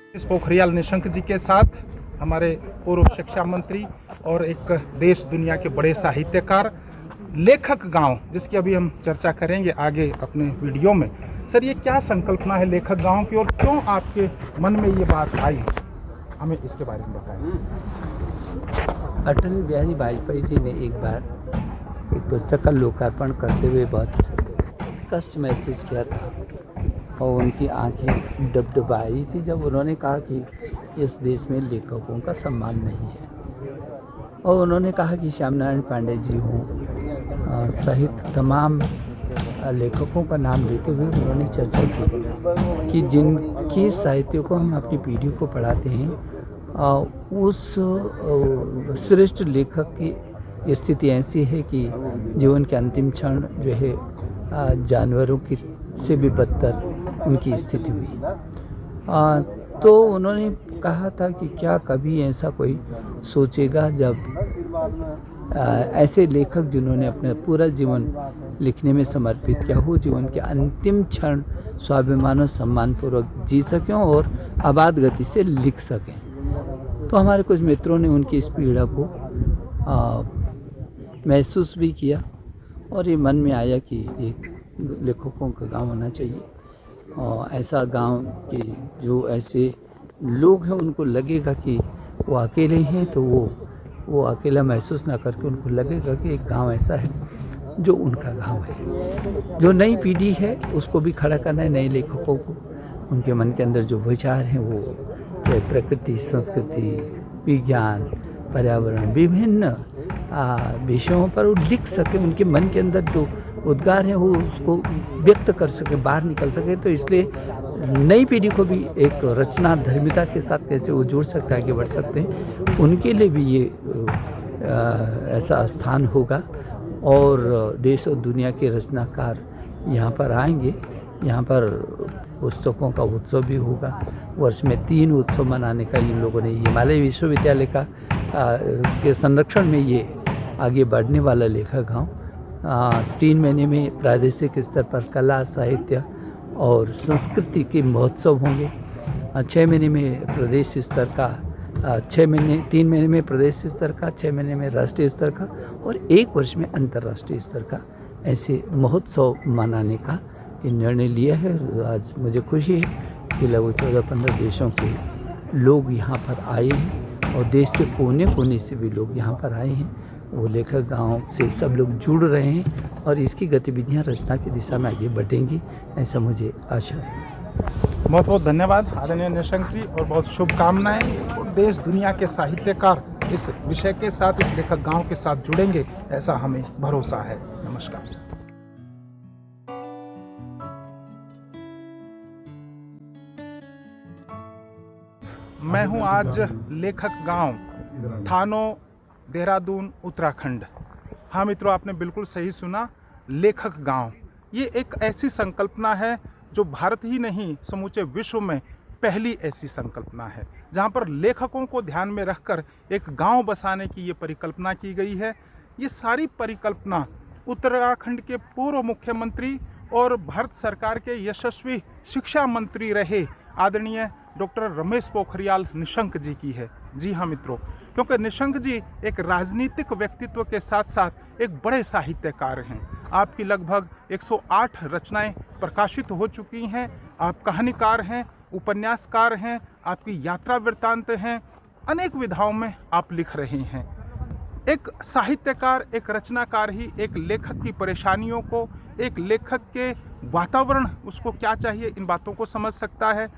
रमेश पोखरियाल निशंक जी के साथ हमारे पूर्व शिक्षा मंत्री और एक देश दुनिया के बड़े साहित्यकार लेखक गांव, जिसकी अभी हम चर्चा करेंगे आगे अपने वीडियो में। सर, ये क्या संकल्पना है लेखक गांव की और क्यों आपके मन में ये बात आई, हमें इसके बारे में बताएं। अटल बिहारी वाजपेयी जी ने एक बार एक पुस्तक का लोकार्पण करते हुए बहुत कष्ट महसूस किया था और उनकी आंखें डबडबाई थी जब उन्होंने कहा कि इस देश में लेखकों का सम्मान नहीं है। और उन्होंने कहा कि श्याम नारायण पांडे जी हों सहित तमाम लेखकों का नाम लेते हुए उन्होंने चर्चा की कि जिनके साहित्य को हम अपनी पीढ़ी को पढ़ाते हैं उस श्रेष्ठ लेखक की स्थिति ऐसी है कि जीवन के अंतिम क्षण जो है जानवरों की से भी बदतर उनकी स्थिति हुई। तो उन्होंने कहा था कि क्या कभी ऐसा कोई सोचेगा जब ऐसे लेखक जिन्होंने अपना पूरा जीवन लिखने में समर्पित किया हो, जीवन के अंतिम क्षण स्वाभिमान और सम्मानपूर्वक जी सकें और आबाद गति से लिख सकें। तो हमारे कुछ मित्रों ने उनकी इस पीड़ा को महसूस भी किया और ये मन में आया कि एक लेखकों का गांव होना चाहिए और ऐसा गांव कि जो ऐसे लोग हैं उनको लगेगा कि वो अकेले हैं, तो वो अकेला महसूस ना करके उनको लगेगा कि एक गांव ऐसा है जो उनका गांव है। जो नई पीढ़ी है उसको भी खड़ा करना है, नए लेखकों को, उनके मन के अंदर जो विचार हैं वो चाहे प्रकृति, संस्कृति, विज्ञान, पर्यावरण, विभिन्न विषयों पर वो लिख सके, उनके मन के अंदर जो उद्गार है वो उसको व्यक्त कर सके, बाहर निकल सके। तो इसलिए नई पीढ़ी को भी एक रचना धर्मिता के साथ कैसे वो जुड़ सकते हैं, आगे बढ़ सकते हैं, उनके लिए भी ये ऐसा स्थान होगा और देश और दुनिया के रचनाकार यहाँ पर आएंगे। यहाँ पर पुस्तकों का उत्सव भी होगा। वर्ष में 3 उत्सव मनाने का इन लोगों ने हिमालय विश्वविद्यालय का के संरक्षण में ये आगे बढ़ने वाला लेखक गाँव 3 महीने में प्रादेशिक स्तर पर कला, साहित्य और संस्कृति के महोत्सव होंगे। 6 महीने में प्रदेश स्तर का 3 महीने में प्रदेश स्तर का, 6 महीने में राष्ट्रीय स्तर का और 1 वर्ष में अंतर्राष्ट्रीय स्तर का ऐसे महोत्सव मनाने का ये निर्णय लिया है। आज मुझे खुशी है कि लगभग 14-15 देशों के लोग यहाँ पर आए हैं और देश के कोने कोने से भी लोग यहाँ पर आए हैं। वो लेखक गांव से सब लोग जुड़ रहे हैं और इसकी गतिविधियाँ रचना की दिशा में आगे बढ़ेंगी, ऐसा मुझे आशा है। बहुत बहुत धन्यवाद आदरणीय निशंक जी और बहुत शुभकामनाएं। और देश दुनिया के साहित्यकार इस विषय के साथ, इस लेखक गांव के साथ जुड़ेंगे, ऐसा हमें भरोसा है। नमस्कार। मैं हूं आज लेखक गांव, थानो, देहरादून, उत्तराखंड। हाँ मित्रों, आपने बिल्कुल सही सुना, लेखक गांव। ये एक ऐसी संकल्पना है जो भारत ही नहीं समूचे विश्व में पहली ऐसी संकल्पना है, जहां पर लेखकों को ध्यान में रखकर एक गांव बसाने की ये परिकल्पना की गई है। ये सारी परिकल्पना उत्तराखंड के पूर्व मुख्यमंत्री और भारत सरकार के यशस्वी शिक्षा मंत्री रहे आदरणीय डॉक्टर रमेश पोखरियाल निशंक जी की है। जी हाँ मित्रों, क्योंकि निशंक जी एक राजनीतिक व्यक्तित्व के साथ साथ एक बड़े साहित्यकार हैं। आपकी लगभग 108 रचनाएं प्रकाशित हो चुकी हैं। आप कहानीकार हैं, उपन्यासकार हैं, आपकी यात्रा वृत्तांत हैं, अनेक विधाओं में आप लिख रहे हैं। एक साहित्यकार, एक रचनाकार ही एक लेखक की परेशानियों को, एक लेखक के वातावरण उसको क्या चाहिए, इन बातों को समझ सकता है।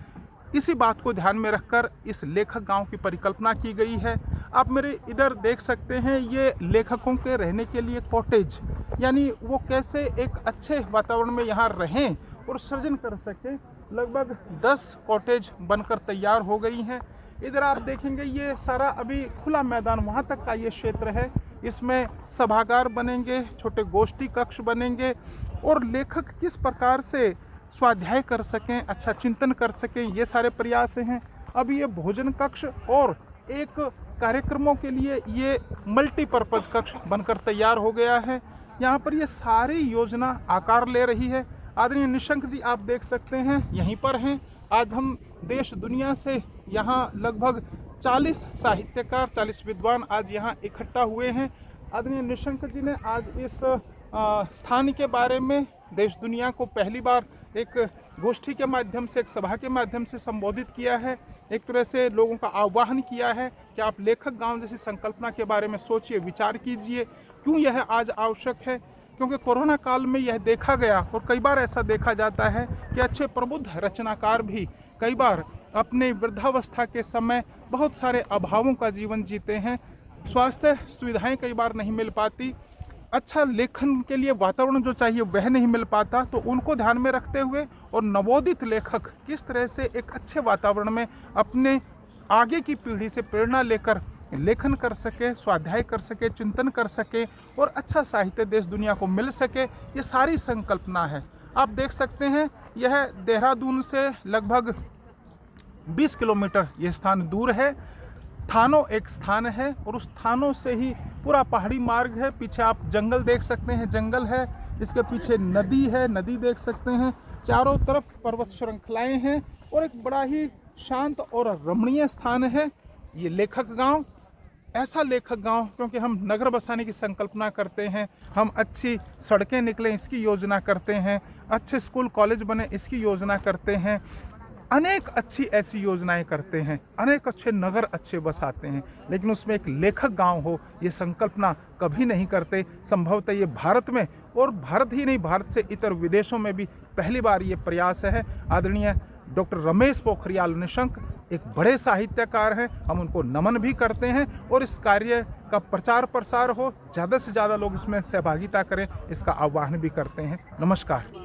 इसी बात को ध्यान में रखकर इस लेखक गांव की परिकल्पना की गई है। आप मेरे इधर देख सकते हैं, ये लेखकों के रहने के लिए कॉटेज, यानी वो कैसे एक अच्छे वातावरण में यहाँ रहें और सृजन कर सकें। लगभग 10 कॉटेज बनकर तैयार हो गई हैं। इधर आप देखेंगे ये सारा अभी खुला मैदान, वहाँ तक का ये क्षेत्र है। इसमें सभागार बनेंगे, छोटे गोष्ठी कक्ष बनेंगे और लेखक किस प्रकार से स्वाध्याय कर सकें, अच्छा चिंतन कर सकें, ये सारे प्रयास हैं। अब ये भोजन कक्ष और एक कार्यक्रमों के लिए ये मल्टीपर्पज़ कक्ष बनकर तैयार हो गया है। यहाँ पर ये सारी योजना आकार ले रही है। आदरणीय निशंक जी आप देख सकते हैं, यहीं पर हैं। आज हम देश दुनिया से यहाँ लगभग 40 साहित्यकार, 40 विद्वान आज यहाँ इकट्ठा हुए हैं। आदरणीय निशंक जी ने आज इस स्थान के बारे में देश दुनिया को पहली बार एक गोष्ठी के माध्यम से, एक सभा के माध्यम से संबोधित किया है। एक तरह से लोगों का आह्वान किया है कि आप लेखक गांव जैसी संकल्पना के बारे में सोचिए, विचार कीजिए। क्यों यह आज आवश्यक है? क्योंकि कोरोना काल में यह देखा गया और कई बार ऐसा देखा जाता है कि अच्छे प्रबुद्ध रचनाकार भी कई बार अपने वृद्धावस्था के समय बहुत सारे अभावों का जीवन जीते हैं। स्वास्थ्य सुविधाएं कई बार नहीं मिल पाती, अच्छा लेखन के लिए वातावरण जो चाहिए वह नहीं मिल पाता। तो उनको ध्यान में रखते हुए और नवोदित लेखक किस तरह से एक अच्छे वातावरण में अपने आगे की पीढ़ी से प्रेरणा लेकर लेखन कर सके, स्वाध्याय कर सके, चिंतन कर सके और अच्छा साहित्य देश दुनिया को मिल सके, ये सारी संकल्पना है। आप देख सकते हैं यह देहरादून से लगभग 20 किलोमीटर ये स्थान दूर है। थानो एक स्थान है और उस थानों से ही पूरा पहाड़ी मार्ग है। पीछे आप जंगल देख सकते हैं, जंगल है, इसके पीछे नदी है, नदी देख सकते हैं, चारों तरफ पर्वत श्रृंखलाएं हैं और एक बड़ा ही शांत और रमणीय स्थान है ये लेखक गांव। ऐसा लेखक गांव, क्योंकि हम नगर बसाने की संकल्पना करते हैं, हम अच्छी सड़कें निकलें इसकी योजना करते हैं, अच्छे स्कूल कॉलेज बने इसकी योजना करते हैं, अनेक अच्छी ऐसी योजनाएं करते हैं, अनेक अच्छे नगर अच्छे बसाते हैं, लेकिन उसमें एक लेखक गांव हो ये संकल्पना कभी नहीं करते। संभवतः ये भारत में, और भारत ही नहीं, भारत से इतर विदेशों में भी पहली बार ये प्रयास है। आदरणीय डॉक्टर रमेश पोखरियाल निशंक एक बड़े साहित्यकार हैं, हम उनको नमन भी करते हैं और इस कार्य का प्रचार प्रसार हो, ज़्यादा से ज़्यादा लोग इसमें सहभागिता करें, इसका आह्वान भी करते हैं। नमस्कार।